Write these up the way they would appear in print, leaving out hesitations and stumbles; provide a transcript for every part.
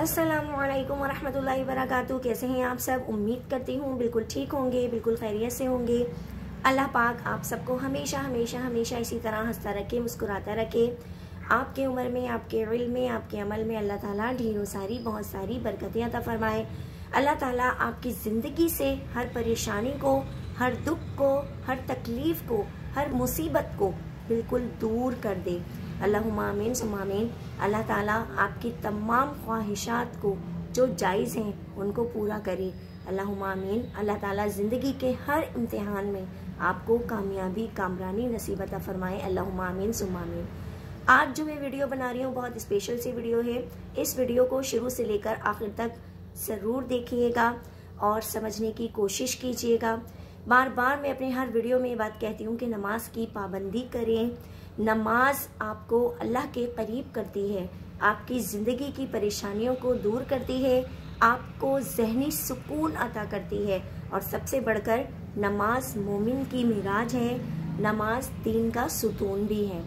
अस्सलामुअलैकुम वरहमतुल्लाहि वबरकातुहू। कैसे हैं आप सब? उम्मीद करती हूँ बिल्कुल ठीक होंगे, बिल्कुल खैरियत से होंगे। अल्लाह पाक आप सबको हमेशा हमेशा हमेशा इसी तरह हंसता रखे, मुस्कुराता रखे। आपके उम्र में, आपके इल्म में, आपके अमल में अल्लाह ताला ढेरों सारी बहुत सारी बरकतें अता फरमाए। अल्लाह ताला आपकी ज़िंदगी से हर परेशानी को, हर दुख को, हर तकलीफ़ को, हर मुसीबत को बिल्कुल दूर कर दे। अल्लाहुम्मा आमीन सुम्मा आमीन। अल्लाह ताला आपकी तमाम ख्वाहिशात को जो जायज़ हैं उनको पूरा करे। अल्लाहुम्मा आमीन। अल्लाह ताला ज़िंदगी के हर इम्तिहान में आपको कामयाबी, कामरानी नसीब अता फरमाए। अल्लाहुम्मा आमीन सुम्मा आमीन। आज जो मैं वीडियो बना रही हूँ बहुत स्पेशल सी वीडियो है। इस वीडियो को शुरू से लेकर आखिर तक ज़रूर देखिएगा और समझने की कोशिश कीजिएगा। बार बार मैं अपने हर वीडियो में ये बात कहती हूँ कि नमाज की पाबंदी करें। नमाज आपको अल्लाह के करीब करती है, आपकी ज़िंदगी की परेशानियों को दूर करती है, आपको ज़हनी सुकून अता करती है और सबसे बढ़कर नमाज मोमिन की मिराज है, नमाज दीन का सुतून भी है।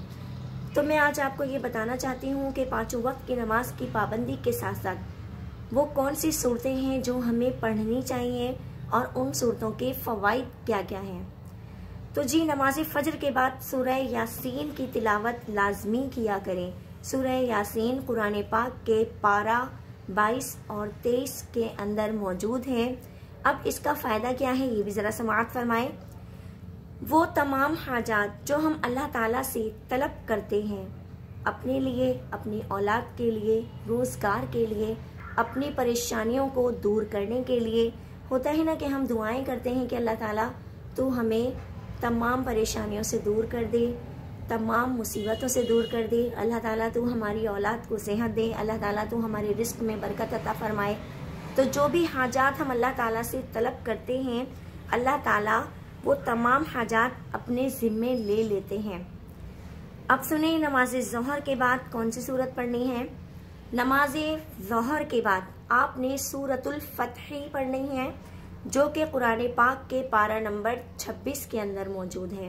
तो मैं आज आपको ये बताना चाहती हूँ कि पाँचों वक्त की नमाज की पाबंदी के साथ साथ वो कौन सी सूरतें हैं जो हमें पढ़नी चाहिए और उन सूरतों के फ़वाइद क्या क्या हैं। तो जी, नमाज फ़जर के बाद सूरह यासीन की तिलावत लाजमी किया करें। सूरह यासीन कुरान पाक के पारा 22 और 23 के अंदर मौजूद है। अब इसका फ़ायदा क्या है ये भी ज़रा समाअत फरमाएं। वो तमाम हाजात जो हम अल्लाह ताला से तलब करते हैं अपने लिए, अपनी औलाद के लिए, रोज़गार के लिए, अपनी परेशानियों को दूर करने के लिए, होता है ना कि हम दुआएं करते हैं कि अल्लाह ताला तो हमें तमाम परेशानियों से दूर कर दे, तमाम मुसीबतों से दूर कर दे। अल्लाह ताला तो हमारी औलाद को सेहत दे, अल्लाह ताला तो हमारे रिस्क में बरकत अता फरमाए। तो जो भी हाजात हम अल्लाह ताला से तलब करते हैं अल्लाह ताला वो तमाम हाजात अपने ज़िम्मे ले लेते हैं। अब सुने, नमाज ज़ोहर के बाद कौन सी सूरत पढ़नी है। नमाज ज़ोहर के बाद आपने सूरतुल फतह पढ़नी है जो कि कुरान पाक के पारा नंबर 26 के अंदर मौजूद है।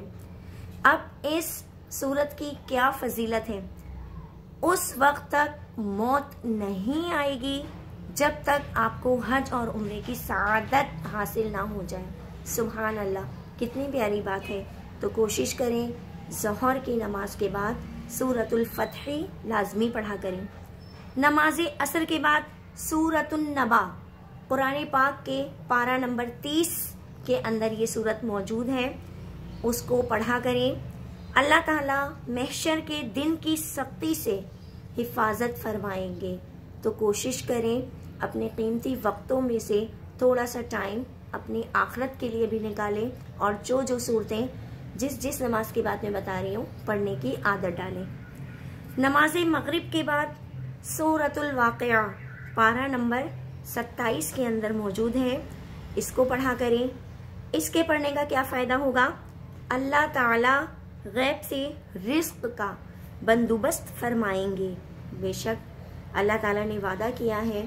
अब इस सूरत की क्या फजीलत है। उस वक्त तक मौत नहीं आएगी जब तक आपको हज और उम्रे की सआदत हासिल ना हो जाए। सुभान अल्लाह, कितनी प्यारी बात है। तो कोशिश करें ज़ोहर की नमाज के बाद सूरतुल फतह लाजमी पढ़ा करें। नमाज असर के बाद सूरतुन नबा कुरान पाक के पारा नंबर 30 के अंदर ये सूरत मौजूद है, उसको पढ़ा करें। अल्लाह ताला महशर के दिन की सख्ती से हिफाजत फरमाएंगे। तो कोशिश करें अपने कीमती वक्तों में से थोड़ा सा टाइम अपनी आखिरत के लिए भी निकालें और जो जो सूरतें जिस नमाज की बात मैं बता रही हूँ पढ़ने की आदत डालें। नमाज मगरिब के बाद सूरतुल वाक़िया पारा नंबर 27 के अंदर मौजूद है, इसको पढ़ा करें। इसके पढ़ने का क्या फ़ायदा होगा। अल्लाह ताला गैब से रिस्क का बंदोबस्त फरमाएंगे। बेशक अल्लाह ताला ने वादा किया है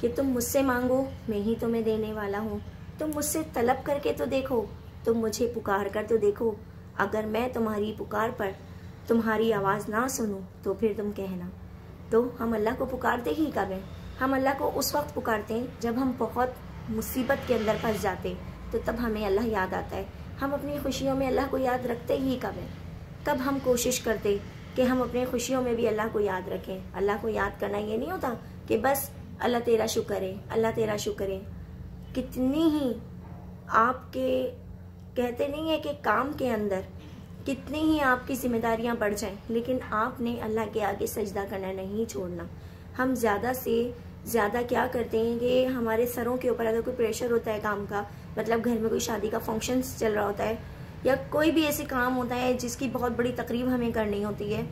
कि तुम मुझसे मांगो मैं ही तुम्हें देने वाला हूँ। तुम मुझसे तलब करके तो देखो, तुम मुझे पुकार कर तो देखो। अगर मैं तुम्हारी पुकार पर तुम्हारी आवाज़ ना सुनूं तो फिर तुम कहना। तो हम अल्लाह को पुकारते ही कब हैं। हम अल्लाह को उस वक्त पुकारते हैं जब हम बहुत मुसीबत के अंदर फंस जाते, तो तब हमें अल्लाह याद आता है। हम अपनी खुशियों में अल्लाह को याद रखते ही कब हैं। तब हम कोशिश करते कि हम अपनी खुशियों में भी अल्लाह को याद रखें। अल्लाह को याद करना ये नहीं होता कि बस अल्लाह तेरा शुक्र है, अल्लाह तेरा शुक्र है। कितनी ही आपके कहते नहीं है कि काम के अंदर कितनी ही आपकी जिम्मेदारियां बढ़ जाएं, लेकिन आपने अल्लाह के आगे सजदा करना नहीं छोड़ना। हम ज़्यादा से ज़्यादा क्या करते हैं कि हमारे सरों के ऊपर अगर कोई प्रेशर होता है काम का, मतलब घर में कोई शादी का फंक्शंस चल रहा होता है या कोई भी ऐसे काम होता है जिसकी बहुत बड़ी तकरीब हमें करनी होती है,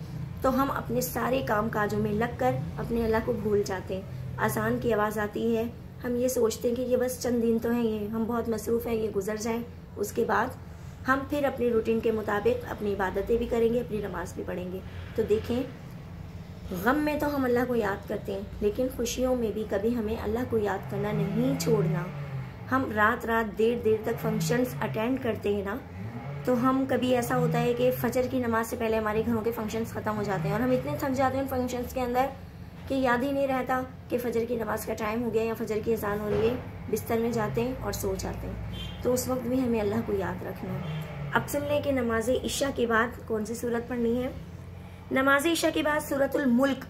तो हम अपने सारे काम काजों में लग कर अपने अल्लाह को भूल जाते हैं। अज़ान की आवाज़ आती है, हम ये सोचते हैं कि ये बस चंद दिन तो हैं, ये हम बहुत मसरूफ़ हैं, ये गुजर जाएँ। उसके बाद हम फिर अपनी रूटीन के मुताबिक अपनी इबादतें भी करेंगे, अपनी नमाज भी पढ़ेंगे। तो देखें, गम में तो हम अल्लाह को याद करते हैं, लेकिन खुशियों में भी कभी हमें अल्लाह को याद करना नहीं छोड़ना। हम रात देर तक फंक्शंस अटेंड करते हैं ना, तो हम कभी ऐसा होता है कि फजर की नमाज से पहले हमारे घरों के फंक्शंस ख़त्म हो जाते हैं और हम इतने थक जाते हैं उन फंक्शंस के अंदर कि याद ही नहीं रहता कि फ़जर की नमाज़ का टाइम हो गया या फ़जर की अज़ान हो रही है, बिस्तर में जाते हैं और सो जाते हैं। तो उस वक्त भी हमें अल्लाह को याद रखना है। अब सुन लें कि नमाज इशा के बाद कौन सी सूरत पढ़नी है। नमाज इशा के बाद सूरतुल मुल्क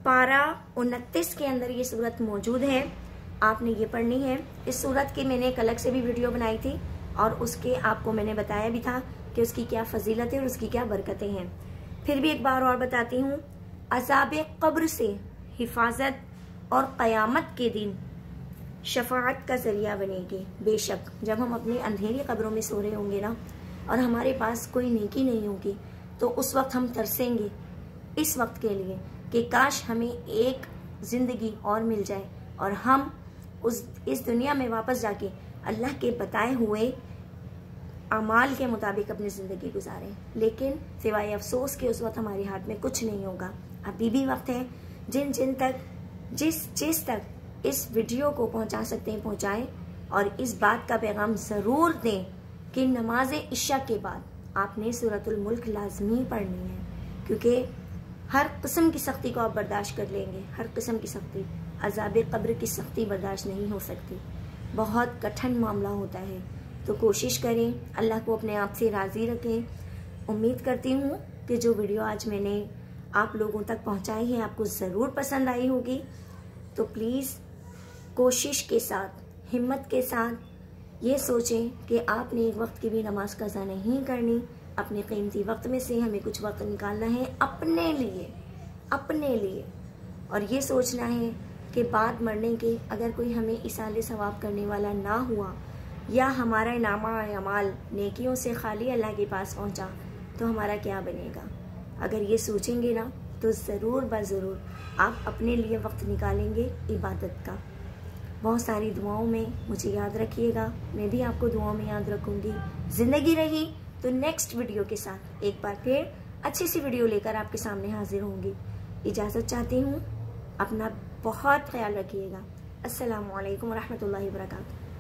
पारा 29 के अंदर ये सूरत मौजूद है, आपने ये पढ़नी है। इस सूरत की मैंने एक अलग से भी वीडियो बनाई थी और उसके आपको मैंने बताया भी था कि उसकी क्या फजीलत है और उसकी क्या बरकतें हैं। फिर भी एक बार और बताती हूँ, अज़ाब कब्र से हिफाजत और क़यामत के दिन शफाअत का ज़रिया बनेगी। बेशक जब हम अपनी अंधेरी कब्रों में सो रहे होंगे ना और हमारे पास कोई नेकी नहीं होगी, तो उस वक्त हम तरसेंगे इस वक्त के लिए कि काश हमें एक ज़िंदगी और मिल जाए और हम इस दुनिया में वापस जाके अल्लाह के बताए हुए अमाल के मुताबिक अपनी ज़िंदगी गुजारें। लेकिन सिवाय अफसोस के उस वक्त हमारे हाथ में कुछ नहीं होगा। अभी भी वक्त है, जिस तक इस वीडियो को पहुंचा सकते हैं पहुंचाएं और इस बात का पैगाम ज़रूर दें कि नमाज इशा के बाद आपने सूरतुल मुल्क लाजमी पढ़नी है, क्योंकि हर किस्म की सख्ती को आप बर्दाश्त कर लेंगे। हर किस्म की सख्ती, अज़ाब कब्र की सख्ती बर्दाश्त नहीं हो सकती, बहुत कठिन मामला होता है। तो कोशिश करें, अल्लाह को अपने आप से राज़ी रखें। उम्मीद करती हूँ कि जो वीडियो आज मैंने आप लोगों तक पहुँचाई है आपको ज़रूर पसंद आई होगी। तो प्लीज़ कोशिश के साथ, हिम्मत के साथ ये सोचें कि आपने एक वक्त की भी नमाज कज़ा नहीं करनी। अपने कीमती वक्त में से हमें कुछ वक्त निकालना है अपने लिए और ये सोचना है कि बाद मरने के अगर कोई हमें इसाले सवाब करने वाला ना हुआ या हमारा नामा अमाल नेकियों से खाली अल्लाह के पास पहुंचा, तो हमारा क्या बनेगा। अगर ये सोचेंगे ना तो ज़रूर ज़रूर आप अपने लिए वक्त निकालेंगे इबादत का। बहुत सारी दुआओं में मुझे याद रखिएगा, मैं भी आपको दुआओं में याद रखूँगी। ज़िंदगी रही तो नेक्स्ट वीडियो के साथ एक बार फिर अच्छी सी वीडियो लेकर आपके सामने हाजिर होंगी। इजाज़त चाहती हूँ, अपना बहुत ख्याल रखिएगा। अस्सलामु अलैकुम वरहमतुल्लाहि वबरकातुहू।